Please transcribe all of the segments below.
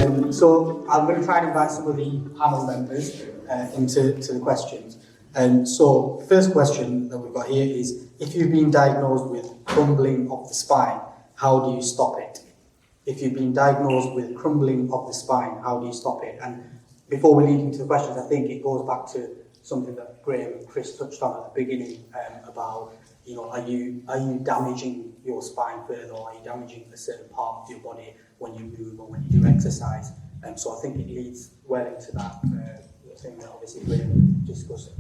So I'm going to try and invite some of the panel members into the questions. So the first question that we've got here is, if you've been diagnosed with crumbling of the spine, how do you stop it? If you've been diagnosed with crumbling of the spine, how do you stop it? And before we lead into the questions, I think it goes back to something that Graham and Chris touched on at the beginning about, you know, are you damaging your spine further, or are you damaging a certain part of your body when you move or when you do exercise? So I think it leads well into that thing that obviously Graham discussed.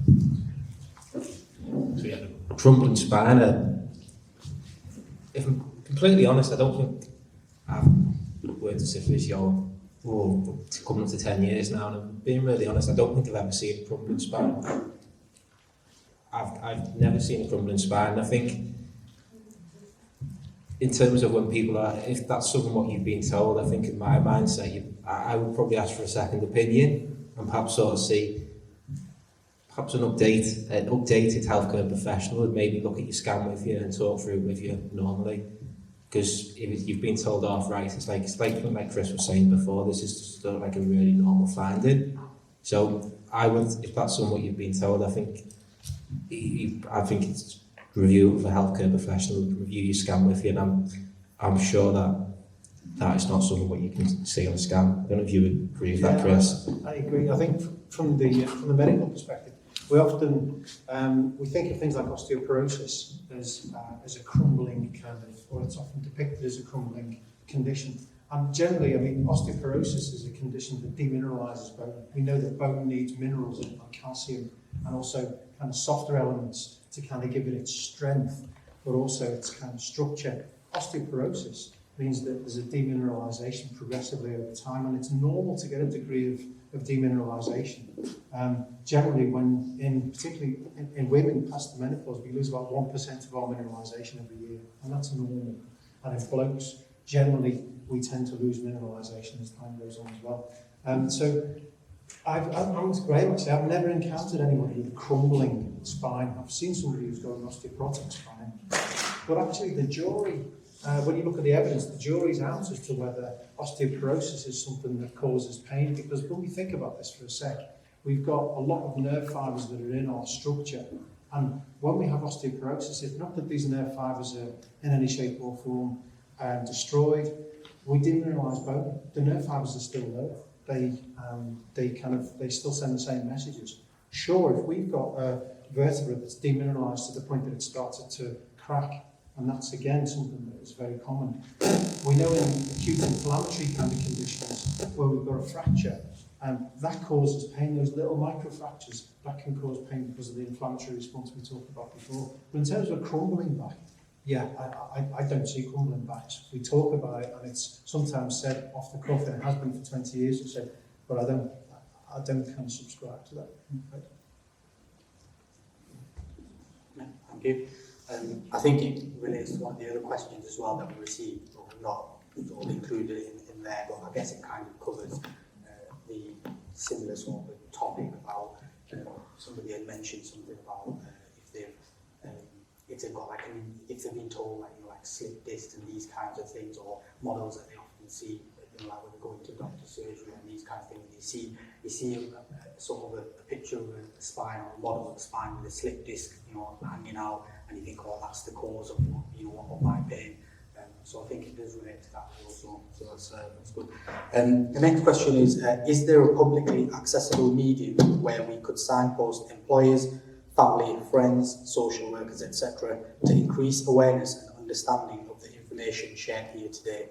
So yeah, the crumbling spine, if I'm completely honest, I don't think I've worked as a physio for coming up to 10 years now, and being really honest, I don't think I've ever seen a crumbling spine. I've never seen a crumbling spine. I think in terms of when people are, if that's something what you've been told, I think in my mindset, I would probably ask for a second opinion and perhaps sort of see, perhaps an updated healthcare professional would maybe look at your scan with you and talk through it with you normally. Because if you've been told arthritis, it's like Chris was saying before, this is just like a really normal finding. So I would, if that's something you've been told, I think it's review of a healthcare professional, review your scan with you, and I'm sure that is not something what you can see on a scan. I don't know if you would agree with that, Chris. I agree. I think from the medical perspective, we often we think of things like osteoporosis as a crumbling kind of, or it's often depicted as a crumbling condition. And generally, I mean, osteoporosis is a condition that demineralizes bone. We know that bone needs minerals like calcium and also kind of softer elements to kind of give it its strength, but also its kind of structure. Osteoporosis means that there's a demineralization progressively over time, and it's normal to get a degree of demineralization. Generally, particularly in women past the menopause, we lose about 1% of our mineralization every year, and that's normal. And in blokes, generally, we tend to lose mineralization as time goes on as well. So I'm with Graham, actually. I've never encountered anybody with a crumbling spine. I've seen somebody who's got an osteoporotic spine, but actually the jury, when you look at the evidence, the jury's out as to whether osteoporosis is something that causes pain, because when we think about this for a sec, we've got a lot of nerve fibres that are in our structure, and when we have osteoporosis, it's not that these nerve fibres are in any shape or form destroyed. We demineralise bone. The nerve fibres are still there. They still send the same messages. Sure, if we've got a vertebra that's demineralised to the point that it started to crack, and that's again something that is very common. We know in acute inflammatory kind of conditions where we've got a fracture, that causes pain. Those little microfractures, that can cause pain because of the inflammatory response we talked about before. But in terms of crumbling back, yeah, I don't see crumbling backs. We talk about it, and it's sometimes said off the cuff, and it has been for 20 years or so, but I don't kind of subscribe to that. No, thank you. I think it relates to one of the other questions as well that we received, but we've not sort of included in there, but I guess it kind of covers the similar sort of topic about somebody had mentioned something about if they've got if they've been told like slip discs and these kinds of things, or models that they often see, like when they go into doctor surgery and these kinds of things, you see sort of a picture of a spine, or a model of a spine with a slip disc, hanging out, and you think, oh, that's the cause of of my pain. So I think it does relate to that also. So that's good. The next question is there a publicly accessible medium where we could signpost employers, family, friends, social workers, etc., to increase awareness and understanding of the information shared here today?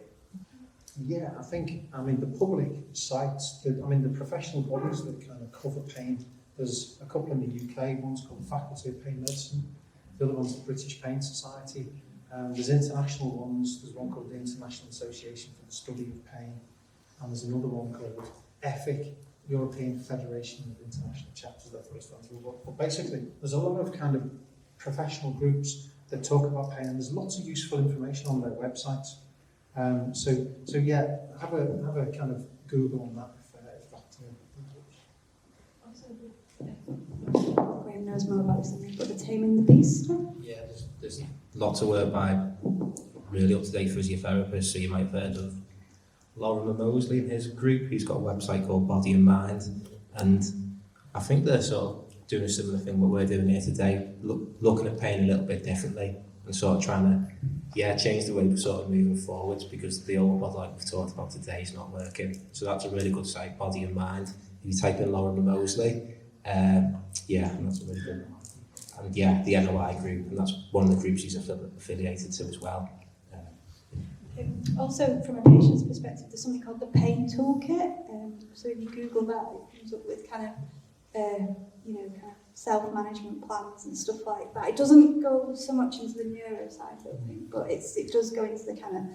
Yeah, the public sites, the professional bodies that kind of cover pain, there's a couple in the UK, one's called the Faculty of Pain Medicine, the other one's the British Pain Society. There's international ones, there's one called the International Association for the Study of Pain, and there's another one called EFIC, European Federation of International Chapters. That's what it's done through. But basically, there's a lot of kind of professional groups that talk about pain, and there's lots of useful information on their websites. So yeah, have a kind of Google on that if that Graham knows more about something, but the Taming the Beast. Yeah, there's lots of work by really up-to-date physiotherapists, so you might have heard of Lorimer Mosley in his group. He's got a website called Body and Mind, and I think they're sort of doing a similar thing what we're doing here today, looking at pain a little bit differently and sort of trying to change the way we're sort of moving forwards, because the old model like we've talked about today is not working. So that's a really good site, Body and Mind. If you type in Lorimer Mosley, and that's a really good one. And the NOI group, and that's one of the groups he's affiliated to as well. Also, from a patient's perspective, there's something called the pain toolkit. So if you Google that, it comes up with kind of self-management plans and stuff like that. It doesn't go so much into the neuro side, I don't think, but it does go into the kind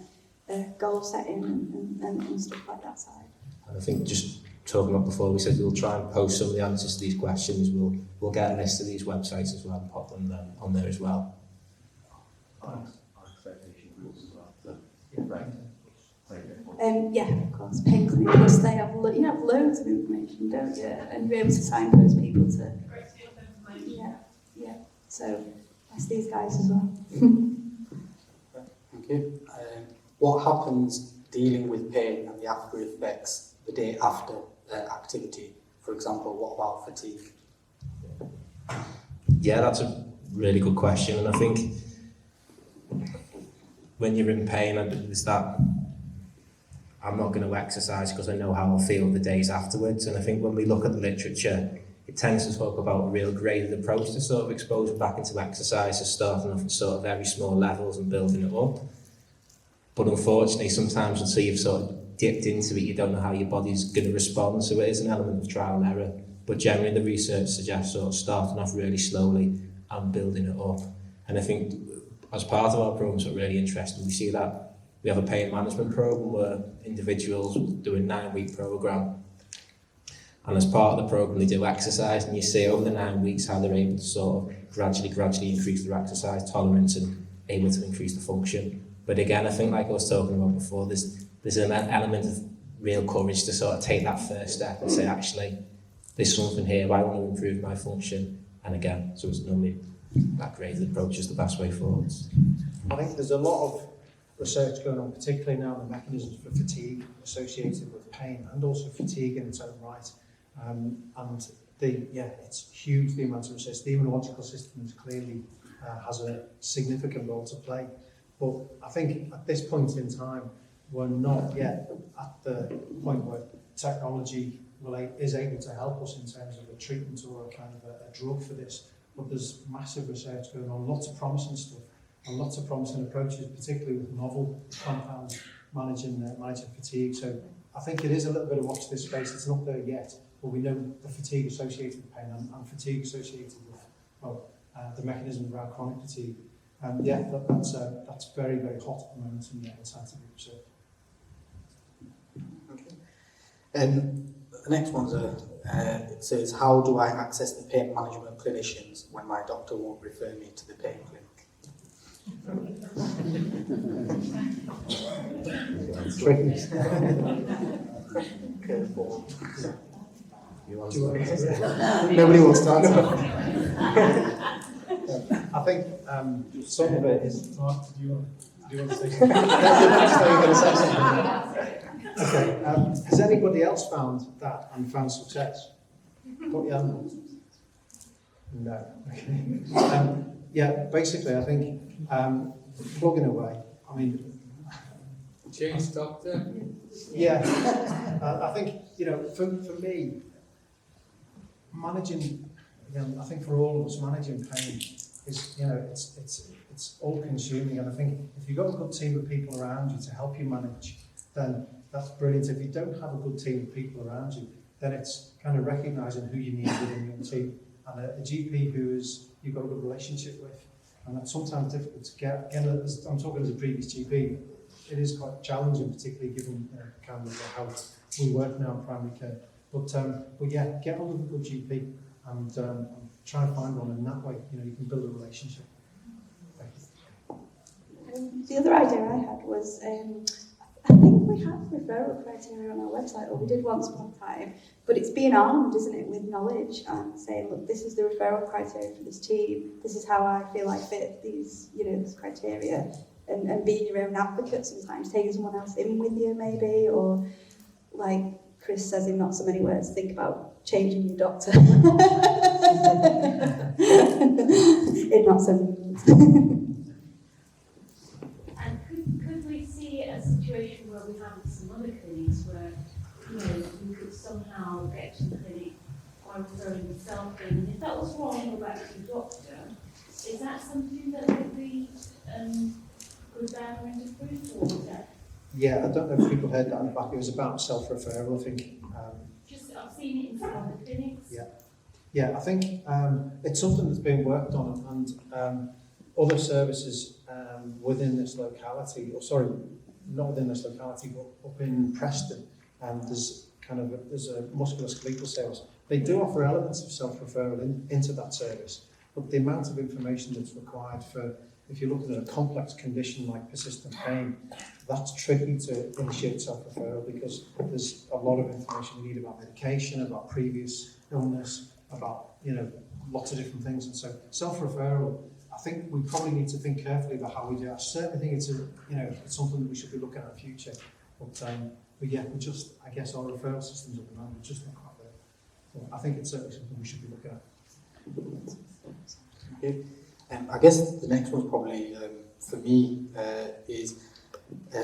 of goal setting and stuff like that side. And I think just talking about before, we said we'll try and post some of the answers to these questions. We'll get a list of these websites as well and pop them on there as well. Of course, Pain Clinic Plus, they have you have loads of information, don't you? And you're able to signpost people to. So that's these guys as well. Thank you. What happens dealing with pain and the after effects the day after activity? For example, what about fatigue? Yeah, that's a really good question, and I think when you're in pain, there's that I'm not going to exercise because I know how I'll feel the days afterwards. And I think when we look at the literature, it tends to talk about a real graded approach to sort of exposure back into exercise, as starting off at sort of very small levels and building it up. But unfortunately, sometimes until you've sort of dipped into it, you don't know how your body's going to respond. So it is an element of trial and error. But generally, the research suggests sort of starting off really slowly and building it up. And I think as part of our programs, what's really interesting, we see that we have a pain management program where individuals do a 9-week program. And as part of the program, they do exercise, and you see over the 9 weeks how they're able to sort of gradually increase their exercise tolerance and able to increase the function. But again, I think like I was talking about before, there's an element of real courage to sort of take that first step and say, actually, there's something here, I want to improve my function. And again, so it's normally that graded approach is the best way forward. I think there's a lot of research going on, particularly now on the mechanisms for fatigue associated with pain, and also fatigue in its own right. It's huge, the amount of research. The immunological system clearly has a significant role to play. But I think at this point in time, we're not yet at the point where technology is able to help us in terms of a treatment or a kind of a drug for this. But there's massive research going on, lots of promising stuff, and lots of promising approaches, particularly with novel compounds managing fatigue. So I think it is a little bit of watch this space. It's not there yet, but we know the fatigue associated with pain and fatigue associated with the mechanism around chronic fatigue. That's very, very hot at the moment in scientific research. Okay. The next one's it says, how do I access the pain management clinicians when my doctor won't refer me to the pain clinic? Nobody wants to answer. I think some of it is. Mark, do you want to say something? Okay. Has anybody else found that and found success? Got your hand? No. Okay. Basically, I think plugging away. I mean, change doctor. Yeah. I think for me, managing. I think for all of us, managing pain is it's all consuming, and I think if you've got a good team of people around you to help you manage, then that's brilliant. If you don't have a good team of people around you, then it's kind of recognising who you need within your team, and a GP who you've got a good relationship with, and that's sometimes difficult to get. Again, I'm talking as a previous GP, it is quite challenging, particularly given kind of how we work now in primary care. But get hold of a good GP and try and find one, and that way you can build a relationship. The other idea I had was, I think we have referral criteria on our website, or we did once upon a time, but it's being armed, isn't it, with knowledge and saying, look, this is the referral criteria for this team, this is how I feel I fit these, this criteria, and being your own advocate sometimes, taking someone else in with you maybe, or like Chris says in not so many words, think about changing your doctor. In not so many words. And could we see a situation where we have some other clinics where, you know, you could somehow get to the clinic by referring yourself in, and if that was wrong, go back to the doctor, is that something that would be good, bad, or indifferent, or is that Yeah, I don't know if people heard that in the back. It was about self-referral, I think. just, I've seen it in some other clinics? Yeah, I think it's something that's being worked on, and other services within this locality, or sorry, not within this locality, but up in Preston, there's a musculoskeletal service. They do offer elements of self-referral into that service, but the amount of information that's required for, if you're looking at a complex condition like persistent pain, that's tricky to initiate self-referral because there's a lot of information you need about medication, about previous illness, about, you know, lots of different things. And so self-referral, I think we probably need to think carefully about how we do it. I certainly think it's it's something that we should be looking at in the future. But yeah, we just, I guess our referral systems at the moment are just not quite there. So I think it's certainly something we should be looking at. Okay. I guess the next one's probably, for me, is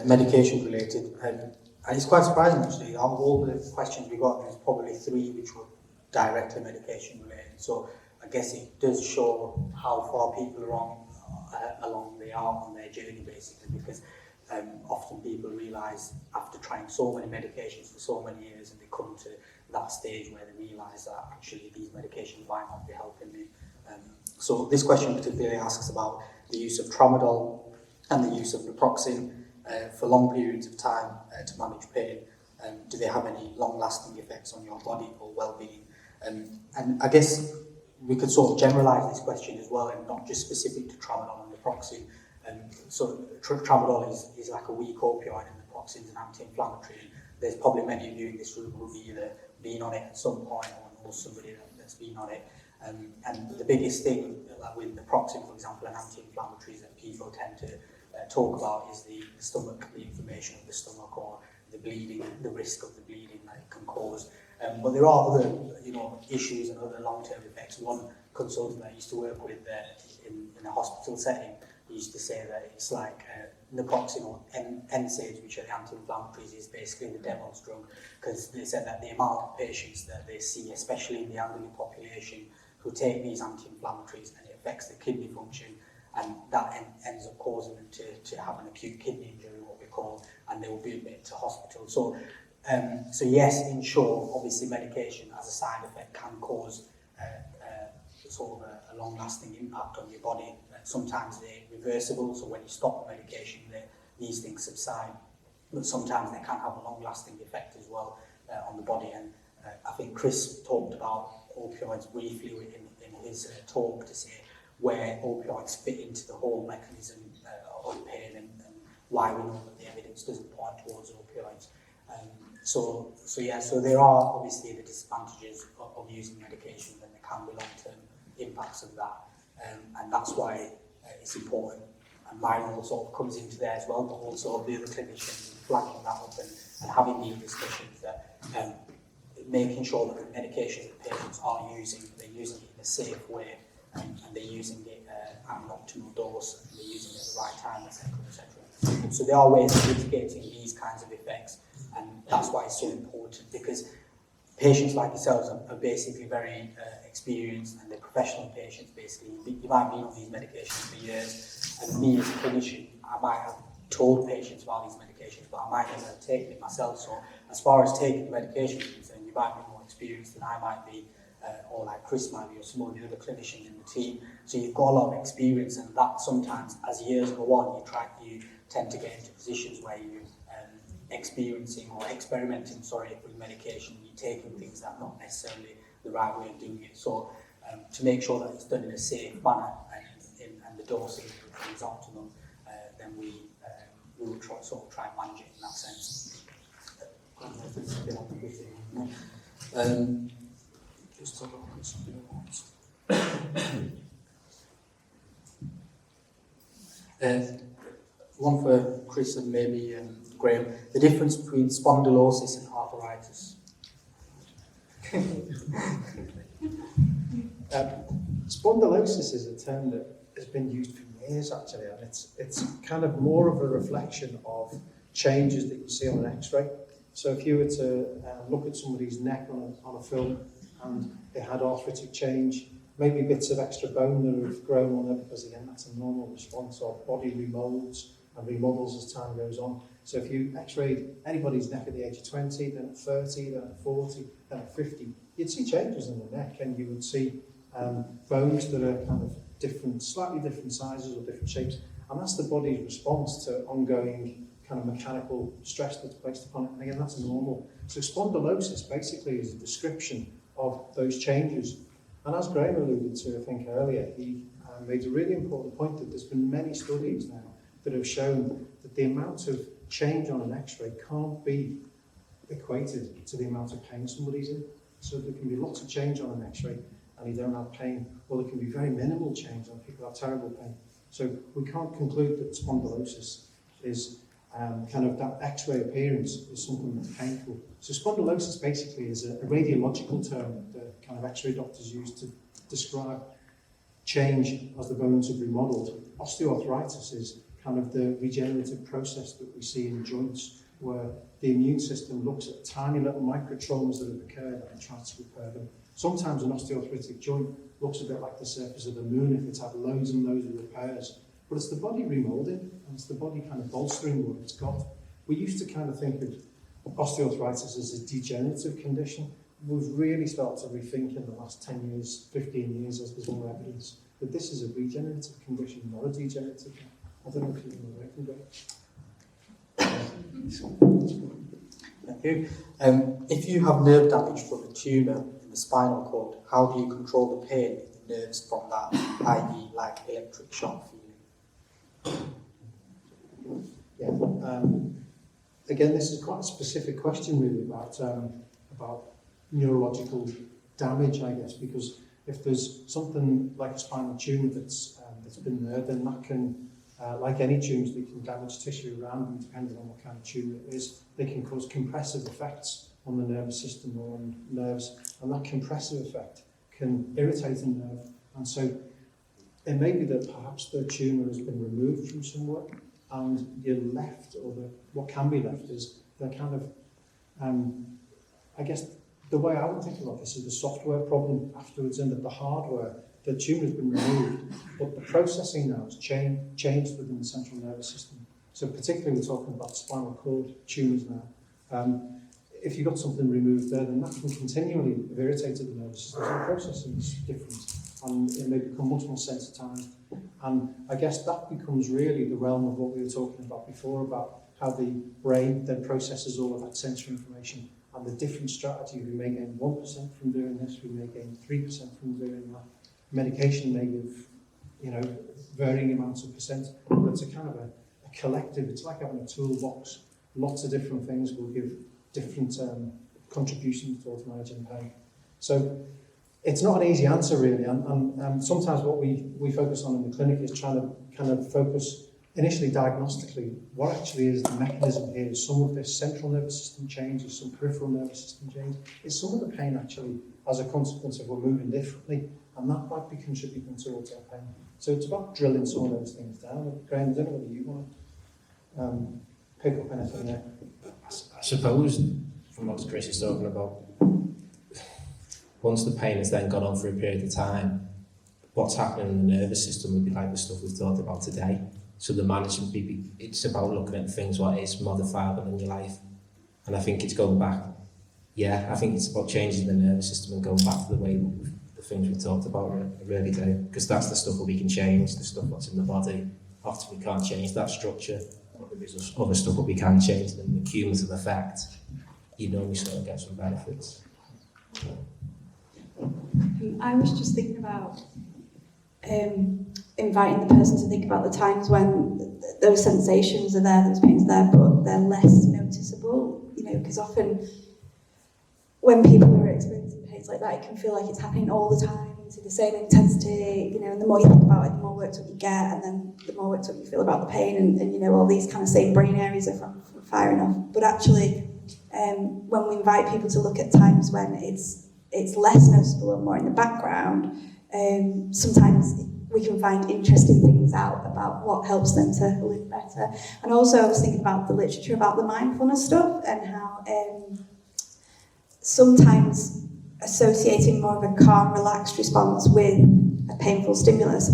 medication related. And it's quite surprising actually, out of all the questions we got, there's probably 3 which were directly medication related. So I guess it does show how far people are along they are on their journey basically, because often people realise after trying so many medications for so many years, and they come to that stage where they realise that actually these medications might not be helping me. So this question particularly asks about the use of tramadol and the use of naproxen for long periods of time to manage pain. Do they have any long-lasting effects on your body or well-being? And I guess we could sort of generalise this question as well, and not just specific to tramadol and naproxen. So tramadol is like a weak opioid, and naproxen is an anti-inflammatory. And there's probably many of you in this room who have either been on it at some point or know somebody that's been on it. And the biggest thing, like with naproxen, for example, and anti-inflammatories that people tend to talk about is the stomach, the inflammation of the stomach, or the bleeding, the risk of the bleeding that it can cause. But there are other, issues and other long-term effects. One consultant I used to work with in a hospital setting, he used to say that it's like naproxen or NSAIDs, which are the anti-inflammatories, is basically the devil's drug, because they said that the amount of patients that they see, especially in the elderly population, who take these anti-inflammatories, and it affects the kidney function, and that ends up causing them to have an acute kidney injury, what we call, and they will be admitted to hospital. So yes, in short, obviously medication as a side effect can cause sort of a long-lasting impact on your body. Sometimes they're reversible, so when you stop the medication, these things subside, but sometimes they can have a long-lasting effect as well on the body. And I think Chris talked about opioids briefly in his talk to say where opioids fit into the whole mechanism of pain, and why we know that the evidence doesn't point towards opioids. So there are obviously the disadvantages of using medication, and there can be long-term impacts of that, and that's why it's important. And my role sort of comes into there as well, but also the other clinicians flagging that up and having these discussions, that making sure that the medication that patients are using, they're using it in a safe way, and they're using it at an optimal dose, and they're using it at the right time, etc., etc. So there are ways of mitigating these kinds of effects, and that's why it's so important, because patients like yourselves are basically very experienced, and they're professional patients basically. You might have been on these medications for years, and me as a clinician, I might have told patients about these medications, but I might never have taken it myself. So as far as taking the medication is concerned, you might be more experienced than I might be, or like Chris might be, or some of the other clinicians in the team. So you've got a lot of experience, and that sometimes, as years go on, you tend to get into positions where you're experiencing or experimenting, with medication. You're taking things that are not necessarily the right way of doing it. So to make sure that it's done in a safe manner and the dosing is optimum, then we will try and manage it in that sense. Just a look at something else. one for Chris and maybe Graham, the difference between spondylosis and arthritis. Spondylosis is a term that has been used for years actually, and it's kind of more of a reflection of changes that you see on an X-ray. So if you were to look at somebody's neck on a film and they had arthritic change, maybe bits of extra bone that have grown on it, because again that's a normal response. Our body remolds and remodels as time goes on. So if you X-rayed anybody's neck at the age of 20, then at 30, then at 40, then at 50, you'd see changes in the neck, and you would see bones that are kind of different, slightly different sizes or different shapes, and that's the body's response to ongoing kind of mechanical stress that's placed upon it. And again, that's normal. So spondylosis basically is a description of those changes. And as Graham alluded to, I think earlier, he made a really important point that there's been many studies now that have shown that the amount of change on an X-ray can't be equated to the amount of pain somebody's in. So there can be lots of change on an X-ray and you don't have pain, or there can be very minimal change and people have terrible pain. So we can't conclude that spondylosis is kind of that X-ray appearance is something that's painful. So spondylosis basically is a radiological term that kind of X-ray doctors use to describe change as the bones have remodeled. Osteoarthritis is kind of the regenerative process that we see in joints, where the immune system looks at tiny little microtraumas that have occurred and tries to repair them. Sometimes an osteoarthritic joint looks a bit like the surface of the moon if it's had loads and loads of repairs. But it's the body remolding, and it's the body kind of bolstering what it's got. We used to kind of think of osteoarthritis as a degenerative condition. We've really started to rethink in the last 10 years, 15 years, as there's more evidence that this is a regenerative condition, not a degenerative one. I don't know if you're going to work. Thank you. If you have nerve damage from a tumour in the spinal cord, how do you control the pain in the nerves from that, i.e. like electric shock feeling? Yeah. Again, this is quite a specific question really about neurological damage, I guess, because if there's something like a spinal tumour that's been there, then that can, like any tumours, they can damage tissue around them, depending on what kind of tumour it is. They can cause compressive effects on the nervous system or on nerves, and that compressive effect can irritate a nerve. And so it may be that perhaps the tumour has been removed from somewhere, and you're left, or what can be left is the kind of, I guess, the way I would think about this is the software problem afterwards, and that the hardware, the tumour has been removed, but the processing now has changed within the central nervous system. So particularly we're talking about spinal cord tumours now. If you've got something removed there, then that can continually have irritated the nervous system. So the processing is different, and it may become much more sensitised. And I guess that becomes really the realm of what we were talking about before, about how the brain then processes all of that sensory information, and the different strategies. We may gain 1% from doing this, we may gain 3% from doing that. Medication may give, varying amounts of percent, but it's a kind of a collective, it's like having a toolbox. Lots of different things will give different contributions towards managing pain. So it's not an easy answer really, and sometimes what we focus on in the clinic is trying to kind of focus initially diagnostically what actually is the mechanism here. Some of this central nervous system change, some peripheral nervous system change. Is some of the pain actually as a consequence of we're moving differently, and that might be contributing towards our pain. So it's about drilling some of those things down. Graham, I don't know whether you want to pick up anything there. I suppose, from what Chris is talking about, once the pain has then gone on for a period of time, what's happening in the nervous system would be like the stuff we've talked about today. So the management, it's about looking at things what is modifiable in your life. And I think it's going back, I think it's about changing the nervous system and going back to the way the things we talked about, I really do. Because that's the stuff that we can change, the stuff that's in the body. Often we can't change that structure. There's other stuff that we can change, and the cumulative effect, you normally sort of get some benefits. I was just thinking about inviting the person to think about the times when those sensations are there, those pains are there, but they're less noticeable, because often when people are experiencing pains like that, it can feel like it's happening all the time, to the same intensity, you know, and the more you think about it, the more worked up you get, and then the more worked up you feel about the pain, and you know, all these kind of same brain areas are from firing off. But actually, when we invite people to look at times when it's less noticeable and more in the background, sometimes we can find interesting things out about what helps them to live better. And also I was thinking about the literature about the mindfulness stuff, and how sometimes associating more of a calm, relaxed response with a painful stimulus,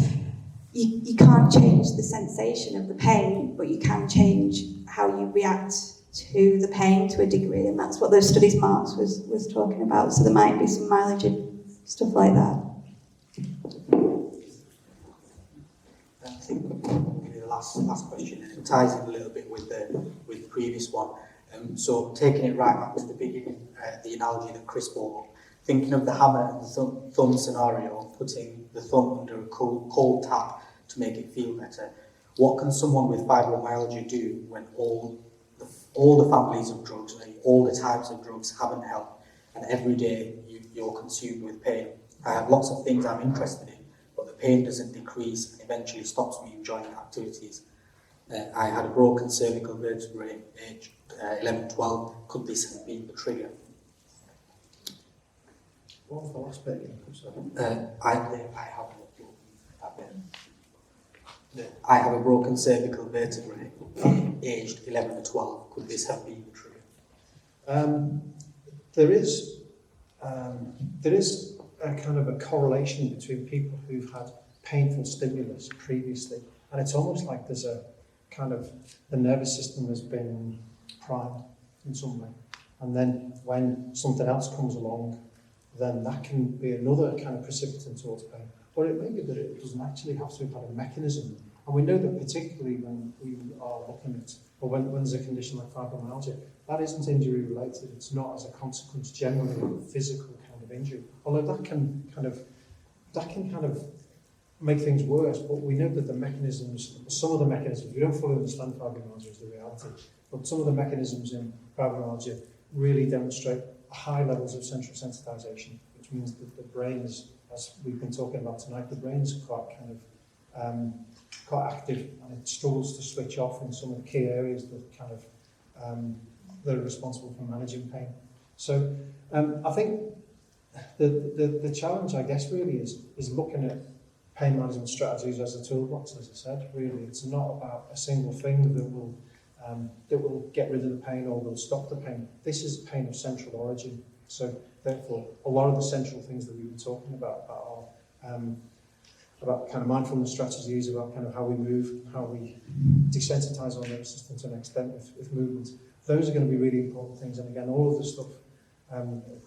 you can't change the sensation of the pain, but you can change how you react to the pain to a degree, and that's what those studies Mark's was talking about. So there might be some mileage in stuff like that. I think the last question, and it ties in a little bit with the previous one. So taking it right back to the beginning, the analogy that Chris brought up, thinking of the hammer and the thumb scenario, putting the thumb under a cold tap to make it feel better. What can someone with fibromyalgia do when all the families of drugs, all the types of drugs haven't helped, and every day you're consumed with pain? I have lots of things I'm interested in, but the pain doesn't decrease and eventually stops me enjoying activities. I had a broken cervical vertebrae age 11, 12. Could this have been the trigger? What was the last bit? I have a broken cervical vertebrae aged 11 to 12. Could this have been the trigger? There is a kind of a correlation between people who've had painful stimulus previously, and it's almost like there's a kind of, the nervous system has been primed in some way, and then when something else comes along, then that can be another kind of precipitant towards pain. Or it may be that it doesn't actually have to have had a mechanism. And we know that particularly when we are looking at, or when there's a condition like fibromyalgia, that isn't injury related. It's not as a consequence generally of a physical kind of injury. Although that can kind of make things worse. But we know that the mechanisms, some of the mechanisms, we don't fully understand fibromyalgia as the reality, but some of the mechanisms in fibromyalgia really demonstrate high levels of central sensitization, which means that the brain is, as we've been talking about tonight, the brain is quite active, and it struggles to switch off in some of the key areas that kind of that are responsible for managing pain. So I think the challenge, I guess, really is looking at pain management strategies as a toolbox. As I said, really, it's not about a single thing that will get rid of the pain or will stop the pain. This is pain of central origin. So therefore, a lot of the central things that we were talking about are about kind of mindfulness strategies, about kind of how we move, how we desensitize our nervous system to an extent with movement. Those are going to be really important things. And again, all of the stuff,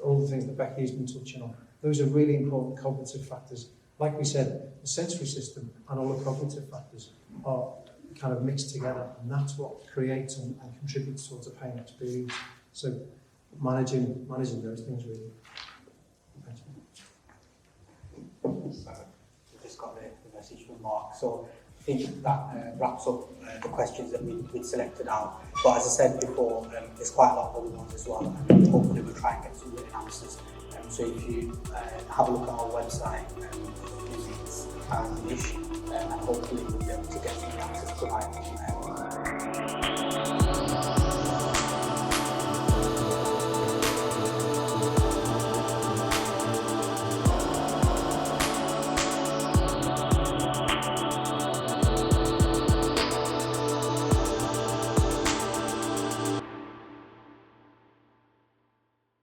all the things that Becky's been touching on, those are really important cognitive factors. Like we said, the sensory system and all the cognitive factors are kind of mixed together, and that's what creates and contributes towards a pain experience. So managing those things really. We've just got the message from Mark. So I think that wraps up the questions that we'd selected out. But as I said before, there's quite a lot of other ones as well, and hopefully we'll try and get some written answers. So if you have a look at our website, visits and ish, and hopefully we'll be able to get some answers provided.